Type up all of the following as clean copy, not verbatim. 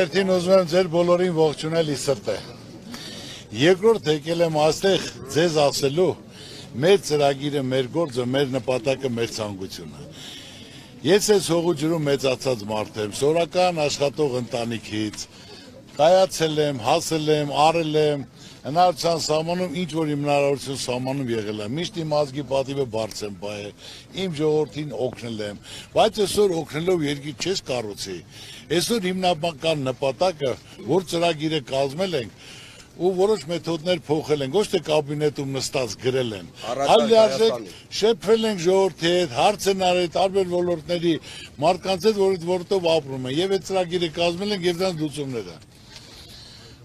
Առաջնահերթին ուզում եմ ձեր բոլորին ողջունել ի սրտե։ Երկրորդ եկել եմ այստեղ ձեզ ասելու մեր ծրագիրը, մեր գործը, մեր նպատակը, մեր ցանկությունը։ Ես այս հողու ջրում մեծացած մարդ եմ, սորական աշխատող ընտանիքից, կայացել եմ, հասել եմ, արել եմ, հնարավորության սահմանում ինչ որ իմ հնարավորություն սահմանում եղել եմ, միշտ իմ ազգի պատիվը բարձր եմ բայել, իմ ժողովրդին օգնել եմ, բայց այսօր օգնելով երկիր չես կառուցի, այսօր հիմնական նպատակը, որ ծրագիրը կազմել ենք, ու որոշ մեթոդներ փոխել են, ոչ թե կաբինետում նստած գրել են, այլ լիարժեք շփվել ենք ժողովրդի հետ, հարցեր արել տարբեր ոլորտների մարդկանց հետ, որտով ապրում են, եւ այդ ծրագիրը կազմել ենք եւ դրանց լուծումները։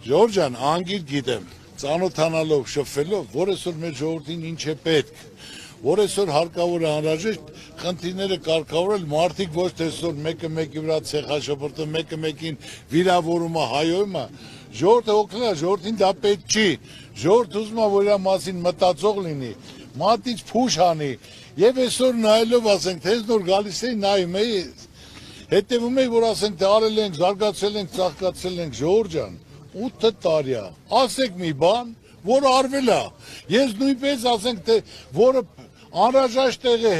Ժողովուրդ ջան, անգիր գիտեմ, ծանոթանալով, շփվելով, որ այսօր մեր ժողովրդին ինչ է պետք, որ այսօր հարկավոր է անհրաժեշտ խնդիրները կարգավորել, մարդիկ ոչ թե այսօր մեկը մեկի վրա ցեխաշփորտը, մեկը մեկին վիրավորումը, հայոյումը, ժողովուրդը օգնել, ժողովրդին դա պետք չի, ժողովուրդը ուզում է, որ իր մասին մտածող լինի, մատից փուշ անի, եւ այսօր նայելով ասենք, թե նոր գալիս էի նայում էի, հետևում էի, որ ասենք, թե արել ենք, զարգացել ենք, ծաղկացել ենք, ժողովուրդ ջան, 8 տարի է, ասեք մի բան, որ արվել է, ես նույնպես ասենք, թե որը անհրաժեշտ է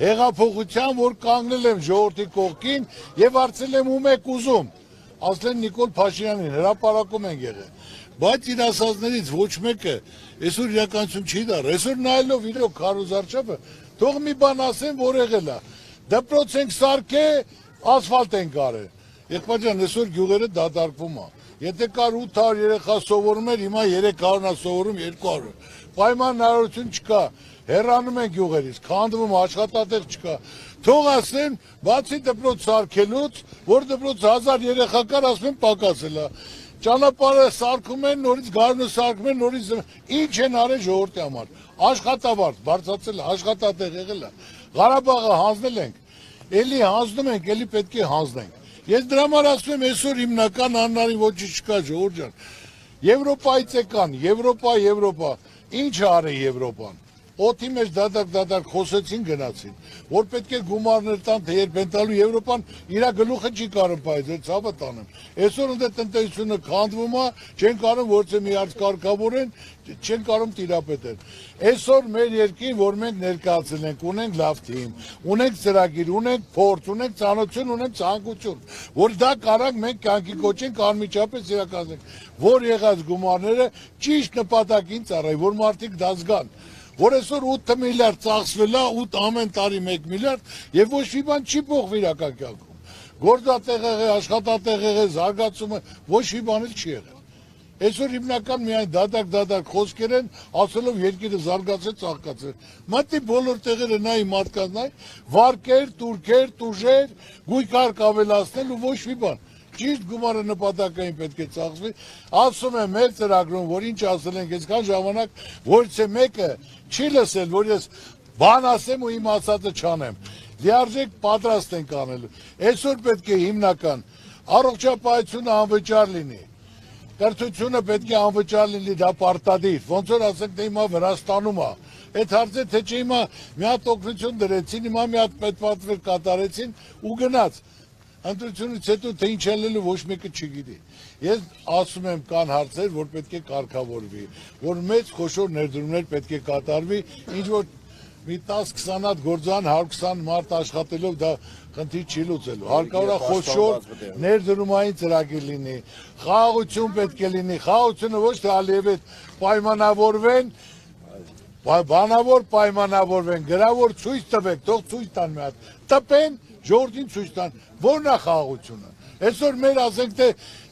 հեղափոխության, որ կանգնել եմ ժողովրդի կողքին եւ արցել եմ ում եք ուզում, ասել են Նիկոլ Փաշինյանին, հրապարակում են եղել, բայց իր ասածներից ոչ մեկը այսօր իրականություն չի դառ, այսօր նայելով իրոք քարոզարչապը, թող մի բան ասեն, որ եղել է, դպրոց ենք սարքել, ասֆալտ ենք արել, եղբայր ջան, այսօր գյուղերը դատարկվում է, եթե կար 800 երեխա սովորում էր, հիմա 300-ն է սովորում 200, պայման հնարավորություն չկա, հեռանում են գյուղերից, քանդվում աշխատատեղ չկա, թող ասեն, բացի դպրոց սարքելուց, որ դպրոց 1000 երեխա կար, ասում են պակասել է, ճանապարհը սարքում են, նորից գարունը սարքում են, նորից ինչ են արել ժողովրդի համար, աշխատավարձ, բարձրացել է, աշխատատեղ եղել է, Ղարաբաղը հանձնել ենք, էլի հանձնում ենք, էլի պետք է հանձնենք։ Ես դրա համար ասում եմ, այսօր հիմնական անհնարին ոչինչ չկա, ժողովուրդ ջան։ Եվրոպայից եկան, Եվրոպա, ինչ արի Եվրոպան։ Օդի մեջ դադար խոսեցին գնացին, որ պետք է գումարներ տան, թե երբ են տալու Եվրոպան իր գլուխը չի կարող բայց այդ ցավը տանեմ։ Այսօր ընդ տնտեսությունը քանդվում է, չեն կարող որցե մի արծ կարգավորեն, չեն կարող տիրապետել։ Այսօր մեր երկին, որ մենք ներկայացել ենք, ունենք լավ թիմ, ունենք ծրագիր, ունենք փորձ, ունենք ծանոթություն, ունենք ցանկություն, որ դա կարանք մենք կյանքի կոչենք անմիջապես իրականացնենք, որ եղած գումարները ճիշտ նպատակին ծառայի, որ մարդիկ դա զգան։ Որ այսօր 8 միլիարդ ծախսվել է, 8 ամեն տարի 1 միլիարդ եւ ոչ մի բան չի փոխվի իրական կյանքում։ Գործատեղ եղել, աշխատատեղ եղել, զարգացումը ոչ մի բան էլ չի եղել։ Այսօր հիմնական միայն դադար խոսքեր են, ասելով երկիրը զարգացել, ծաղկացել։ Մատի բոլոր տեղերը նայ մարդկանց նայ, վարկեր, турքեր, տուժեր, գույքարկ ավելացնել ու ոչ մի բան։ Ճիշտ գումարը նպատակային պետք է ծախսվի, ասում եմ մեր ծրագրում, որ ինչ ասել ենք այսքան ժամանակ, որից է մեկը չի լսել, որ ես բան ասեմ ու իմ ասածը չանեմ, լիարժեք պատրաստ ենք անելու, այսօր պետք է հիմնական, առողջապահությունը անվճար լինի, կրթությունը պետք է անվճար լինի, դա պարտադիր, ոնց որ ասենք թե հիմա Վրաստանում է, այդ հարցը թե չէ հիմա մի հատ օգնություն դրեցին, հիմա մի հատ պետպատվեր կատարեցին ու գնաց, ընտրությունից հետո թե ինչ ելնելու ոչ մեկը չգիտի։ Ես ասում եմ կան հարցեր, որ պետք է կարգավորվի, որ մեծ խոշոր ներդրումներ պետք է կատարվի, ինչ որ մի 10-20 հատ գործան 120 մարդ աշխատելով դա խնդիր չի լուծելու։ Հարկավոր է խոշոր ներդրումային ծրագիր լինի, խաղաղություն պետք է լինի, խաղաղությունը ոչ թե Ալիևի հետ պայմանավորվեն, բանավոր պայմանավորվեն, գրավոր ցույց տվեք, թող ցույց տան մի հատ, տպեն ժողովրդին ցույց տան, որն է խաղաղությունը։ Այսօր մեր ասենք թե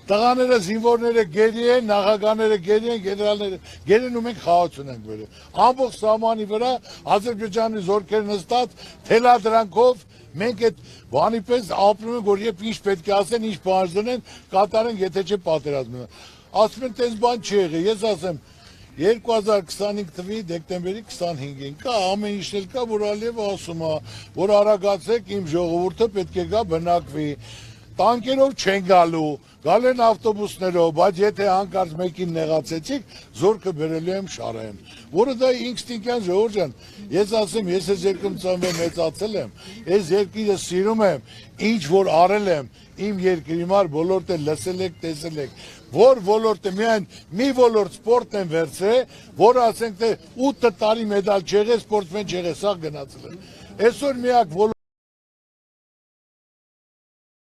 տղաները, զինվորները գերի են, նախագահները գերի են, գեներալները գերի են ու մենք խաղաղություն ենք բերել։ Ամբողջ սահմանի վրա Ադրբեջանի զորքեր նստած թելադրանքով մենք այդ բանի պես ապրում ենք, որ երբ ինչ պետք է ասեն, ինչ բաժնեն, կատարենք, եթե չէ պատերազմը։ Ասում են, տես բան չի եղել, ես ասեմ 2025 թվականի դեկտեմբերի 25-ին կա ամեն ինչ կա, որ Ալիևը ասում է, որ արագացեք իմ ժողովուրդը պետք է գա բնակվի, տանկերով չեն գալու, գալ են ավտոբուսներով, բայց եթե հանկարծ մեկին նեղացեցիք, զորքը բերելու եմ շարեմ, որը դա ինստինկտյան Ժողովուրդ ջան, ես ասեմ, ես այս երկրում ծնվել մեծացել եմ, այս երկիրը սիրում եմ, ինչ որ արել եմ, իմ երկրի համար ոլորտը լսել եք, տեսել եք, որ ոլորտը միայն մի ոլորտ սպորտն են վերցրել, որ ասենք թե 8 տարի մեդալ չեղե, սպորտմեն չեղե, սա գնացել է, այսօր միակ ոլորտ